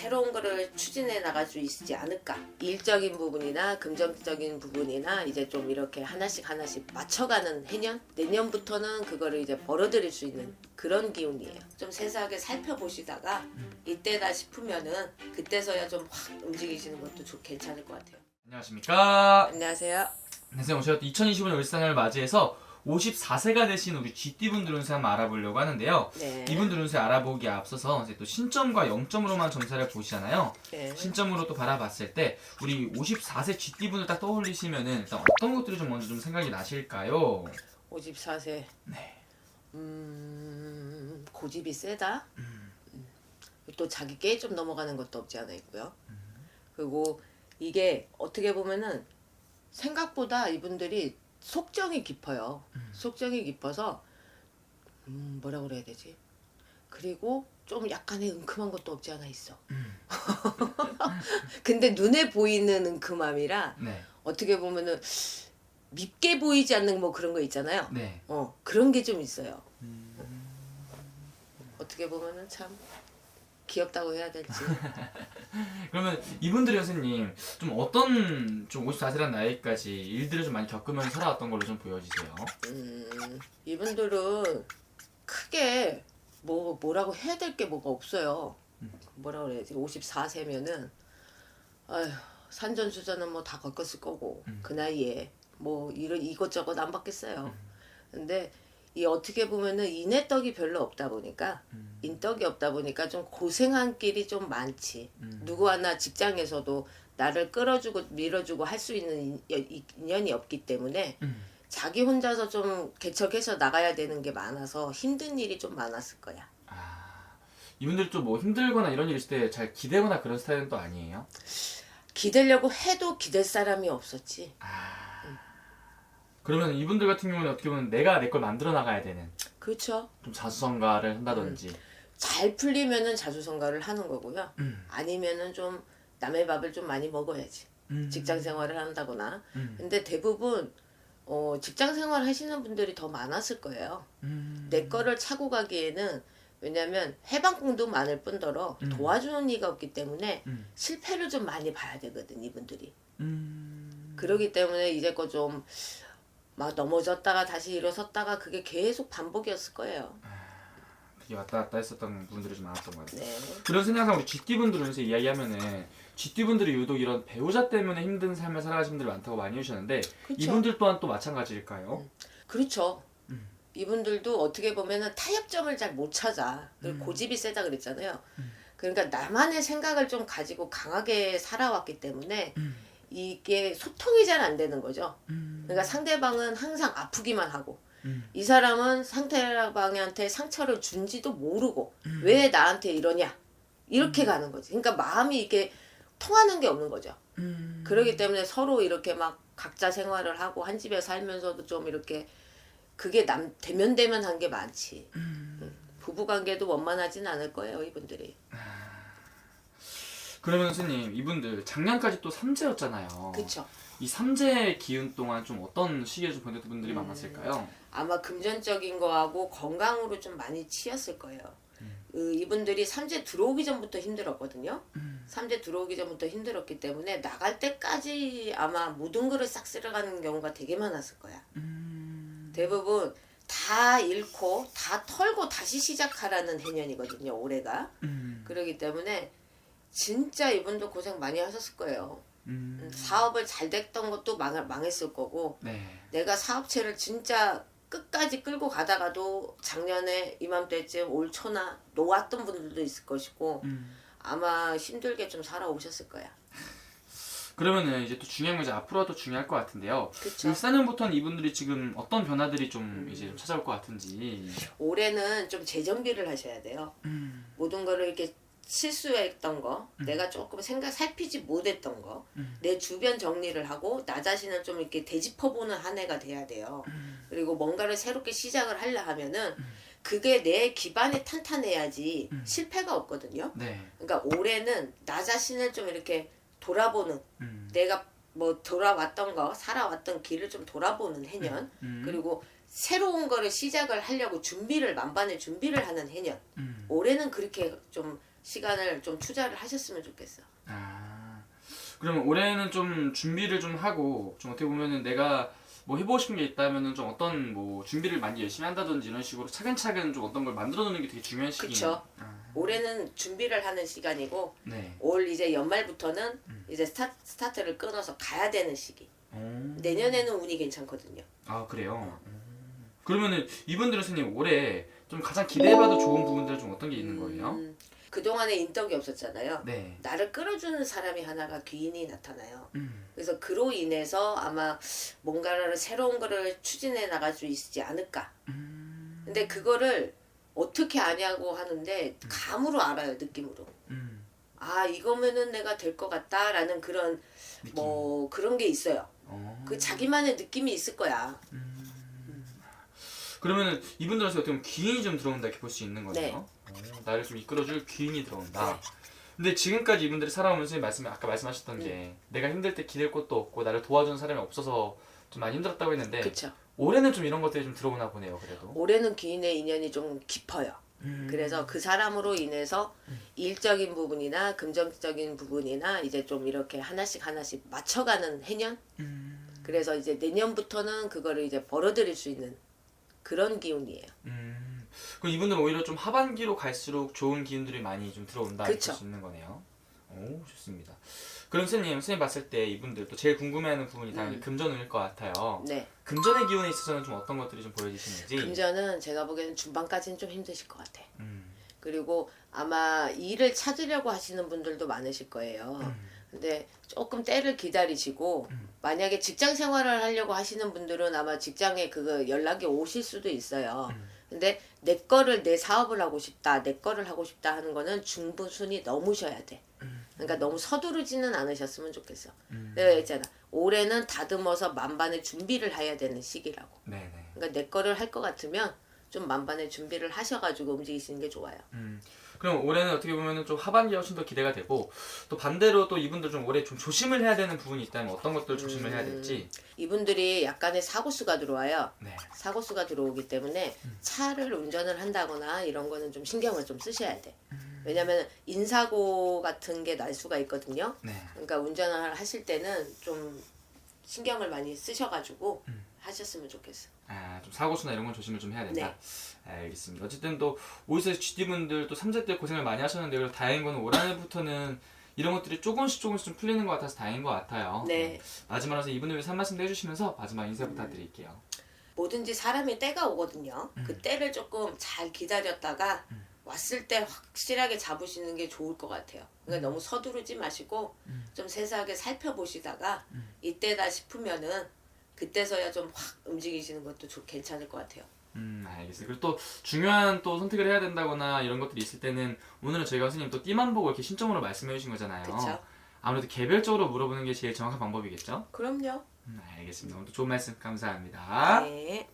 새로운 거를 추진해 나갈 수 있지 않을까. 일적인 부분이나 금전적인 부분이나 이제 좀 이렇게 하나씩 맞춰가는 해년? 내년부터는 그거를 이제 벌어들일 수 있는 그런 기운이에요. 좀 세세하게 살펴보시다가 이때다 싶으면은 그때서야 좀 확 움직이시는 것도 괜찮을 것 같아요. 안녕하십니까. 안녕하세요. 네, 선생님, 저희가 2025년 울산을 맞이해서 54세가 되신 우리 쥐띠분들 운세 한번 알아보려고 하는데요. 네. 이분들 운세 알아보기에 앞서서 이제 또 신점과 0점으로만 점사를 보시잖아요. 네. 신점으로 또 바라봤을 때 우리 54세 쥐띠분을 딱 떠올리시면은 일단 어떤 것들이 좀 먼저 좀 생각이 나실까요? 54세. 네. 고집이 세다. 또 자기 깨 좀 넘어가는 것도 없지 않아 있고요. 그리고 이게 어떻게 보면은 생각보다 이분들이 속정이 깊어요. 속정이 깊어서 뭐라 그래야 되지? 그리고 좀 약간의 은큼한 것도 없지 않아 있어. 근데 눈에 보이는 은큼함이라 네. 어떻게 보면은 밉게 보이지 않는 뭐 그런 거 있잖아요. 네. 그런 게 좀 있어요. 어떻게 보면은 참 귀엽다고 해야 될지. 그러면 이분들이 선생님 좀 어떤 좀 54세란 나이까지 일들을 좀 많이 겪으면서 살아왔던 걸로 좀 보여지세요? 이분들은 크게 뭐라고 해야 될 게 뭐가 없어요. 뭐라 그래야지? 54세면은 아휴, 산전수전은 뭐 다 겪었을 거고 그 나이에 뭐 이런 이것저것 안 받겠어요. 근데 이 어떻게 보면은 인애떡이 별로 없다 보니까 인떡이 없다 보니까 좀 고생한 길이 좀 많지. 누구 하나 직장에서도 나를 끌어주고 밀어주고 할 수 있는 인연이 없기 때문에 자기 혼자서 좀 개척해서 나가야 되는 게 많아서 힘든 일이 좀 많았을 거야. 이분들 좀 뭐 힘들거나 이런 일 있을 때 잘 기대거나 그런 스타일은 또 아니에요? 기대려고 해도 기댈 사람이 없었지. 그러면 이분들 같은 경우는 어떻게 보면 내가 내 걸 만들어 나가야 되는 그렇죠. 좀 자수성가를 한다든지. 잘 풀리면은 자수성가를 하는 거고요. 아니면은 좀 남의 밥을 좀 많이 먹어야지. 직장 생활을 한다거나. 근데 대부분 직장 생활 하시는 분들이 더 많았을 거예요. 내 거를 차고 가기에는 왜냐면 해방공도 많을 뿐더러 도와주는 이가 없기 때문에 실패를 좀 많이 봐야 되거든 이분들이. 그러기 때문에 이제껏 좀 막 넘어졌다가 다시 일어섰다가 그게 계속 반복이었을 거예요. 그게 왔다 갔다 했었던 분들이 좀 많았던 것 같아요. 네. 그런 생각상 우리 쥐띠분들 요새 이야기하면은 쥐띠분들이 유독 이런 배우자 때문에 힘든 삶을 살아가신 분들이 많다고 많이 해주셨는데 그쵸. 이분들 또한 또 마찬가지일까요? 그렇죠. 이분들도 어떻게 보면은 타협점을 잘 못 찾아. 그리고 고집이 세다 그랬잖아요. 그러니까 나만의 생각을 좀 가지고 강하게 살아왔기 때문에 이게 소통이 잘 안 되는 거죠. 그러니까 상대방은 항상 아프기만 하고 이 사람은 상대방한테 상처를 준지도 모르고 왜 나한테 이러냐 이렇게 가는 거지. 그러니까 마음이 이렇게 통하는 게 없는 거죠. 그러기 때문에 서로 이렇게 막 각자 생활을 하고 한 집에 살면서도 좀 이렇게 그게 대면대면한 게 많지. 부부관계도 원만하진 않을 거예요 이분들이. 그러면 선생님 이분들 작년까지 또 삼재였잖아요. 그렇죠. 이 삼재 기운 동안 좀 어떤 시기에 좀 보냈던 분들이 많았을까요? 아마 금전적인 거하고 건강으로 좀 많이 치였을 거예요. 이분들이 삼재 들어오기 전부터 힘들었거든요. 삼재 들어오기 전부터 힘들었기 때문에 나갈 때까지 아마 모든 거를 싹 쓸어가는 경우가 되게 많았을 거야. 대부분 다 잃고 다 털고 다시 시작하라는 해년이거든요. 올해가. 그러기 때문에 진짜 이분도 고생 많이 하셨을 거예요. 사업을 잘 됐던 것도 망했을 거고 네. 내가 사업체를 진짜 끝까지 끌고 가다가도 작년에 이맘때쯤 올 초나 놓았던 분들도 있을 것이고 아마 힘들게 좀 살아오셨을 거야. 그러면은 이제 또 중요한 건 이제 앞으로가 또 중요할 것 같은데요. 그쵸. 울산년부터는 이분들이 지금 어떤 변화들이 좀 이제 좀 찾아올 것 같은지. 올해는 좀 재정비를 하셔야 돼요. 모든 거를 이렇게 실수했던 거, 내가 조금 살피지 못했던 거, 내 주변 정리를 하고 나 자신을 좀 이렇게 되짚어보는 한 해가 돼야 돼요. 그리고 뭔가를 새롭게 시작을 하려 하면은 그게 내 기반이 탄탄해야지 실패가 없거든요. 네. 그러니까 올해는 나 자신을 좀 이렇게 돌아보는, 내가 뭐 돌아왔던 거, 살아왔던 길을 좀 돌아보는 해년, 그리고 새로운 거를 시작을 하려고 만반의 준비를 하는 해년. 올해는 그렇게 좀 시간을 좀 투자를 하셨으면 좋겠어. 아, 그러면 올해는 좀 준비를 좀 하고 좀 어떻게 보면은 내가 뭐 해보고 싶은 게 있다면은 좀 어떤 뭐 준비를 많이 열심히 한다든지 이런 식으로 차근차근 좀 어떤 걸 만들어 놓는 게 되게 중요한 시기예요. 그쵸. 올해는 준비를 하는 시간이고 네. 올 이제 연말부터는 이제 스타트를 끊어서 가야 되는 시기. 오. 내년에는 운이 괜찮거든요. 아 그래요. 그러면은 이분들은 선생님 올해 좀 가장 기대해봐도 좋은 부분들 좀 어떤 게 있는 거예요? 그동안에 인덕이 없었잖아요. 네. 나를 끌어주는 사람이 하나가 귀인이 나타나요. 음. 그래서 그로 인해서 아마 뭔가를 새로운 거를 추진해 나갈 수 있지 않을까. 근데 그거를 어떻게 아냐고 하는데 감으로 알아요. 느낌으로. 아 이거면은 내가 될 것 같다라는 그런 느낌. 뭐 그런 게 있어요. 그 자기만의 느낌이 있을 거야. 그러면은 이분들한테 어떻게 보면 귀인이 좀 들어온다 이렇게 볼 수 있는 거네요. 네. 나를 좀 이끌어줄 귀인이 들어온다. 네. 근데 지금까지 이분들이 살아오면서 아까 말씀하셨던 게 내가 힘들 때 기댈 곳도 없고 나를 도와주는 사람이 없어서 좀 많이 힘들었다고 했는데 그쵸. 올해는 좀 이런 것들이 좀 들어오나 보네요. 그래도. 올해는 귀인의 인연이 좀 깊어요. 그래서 그 사람으로 인해서 일적인 부분이나 금전적인 부분이나 이제 좀 이렇게 하나씩 맞춰가는 해년. 그래서 이제 내년부터는 그거를 이제 벌어들일 수 있는 그런 기운이에요. 그럼 이분들은 오히려 좀 하반기로 갈수록 좋은 기운들이 많이 좀 들어온다 볼 그쵸. 수 있는 거네요. 오 좋습니다. 그럼 선생님 봤을 때 이분들 또 제일 궁금해하는 부분이 당연히 금전운일 것 같아요. 네. 금전의 기운에 있어서는 좀 어떤 것들이 좀 보여지시는지. 금전은 제가 보기에는 중반까지는 좀 힘드실 것 같아. 음. 그리고 아마 일을 찾으려고 하시는 분들도 많으실 거예요. 근데 조금 때를 기다리시고 만약에 직장 생활을 하려고 하시는 분들은 아마 직장에 그거 연락이 오실 수도 있어요. 근데 내 거를 내 사업을 하고 싶다, 내 거를 하고 싶다 하는 거는 중부순이 넘으셔야 돼. 그러니까 너무 서두르지는 않으셨으면 좋겠어. 내가 했잖아. 올해는 다듬어서 만반의 준비를 해야 되는 시기라고. 네네. 그러니까 내 거를 할 것 같으면 좀 만반의 준비를 하셔가지고 움직이시는 게 좋아요. 그럼 올해는 어떻게 보면은 좀 하반기가 훨씬 더 기대가 되고 또 반대로 또 이분들 좀 올해 좀 조심을 해야 되는 부분이 있다면 어떤 것들을 조심을 해야 될지. 이분들이 약간의 사고수가 들어와요. 네. 사고수가 들어오기 때문에 차를 운전을 한다거나 이런 거는 좀 신경을 좀 쓰셔야 돼. 왜냐면 인사고 같은 게 날 수가 있거든요. 네. 그러니까 운전을 하실 때는 좀 신경을 많이 쓰셔가지고 하셨으면 좋겠어. 아, 좀 사고수나 이런 건 조심을 좀 해야 된다. 알겠습니다. 어쨌든 또 오이사 GD분들 또 3세 때 고생을 많이 하셨는데 그래도 다행인 거는 올 한해부터는 이런 것들이 조금씩 좀 풀리는 것 같아서 다행인 것 같아요. 네. 마지막으로 이분을 위해서 한 말씀도 해주시면서 마지막 인사 부탁드릴게요. 뭐든지 사람이 때가 오거든요. 그 때를 조금 잘 기다렸다가 왔을 때 확실하게 잡으시는 게 좋을 것 같아요. 그러니까 너무 서두르지 마시고 좀 세세하게 살펴보시다가 이때다 싶으면은 그때서야 좀 확 움직이시는 것도 괜찮을 것 같아요. 알겠어요. 그리고 또 중요한 또 선택을 해야 된다거나 이런 것들이 있을 때는 오늘은 저희가 선생님 또 띠만 보고 이렇게 신점으로 말씀해 주신 거잖아요. 그쵸? 아무래도 개별적으로 물어보는 게 제일 정확한 방법이겠죠? 그럼요. 알겠습니다. 오늘 또 좋은 말씀 감사합니다. 네.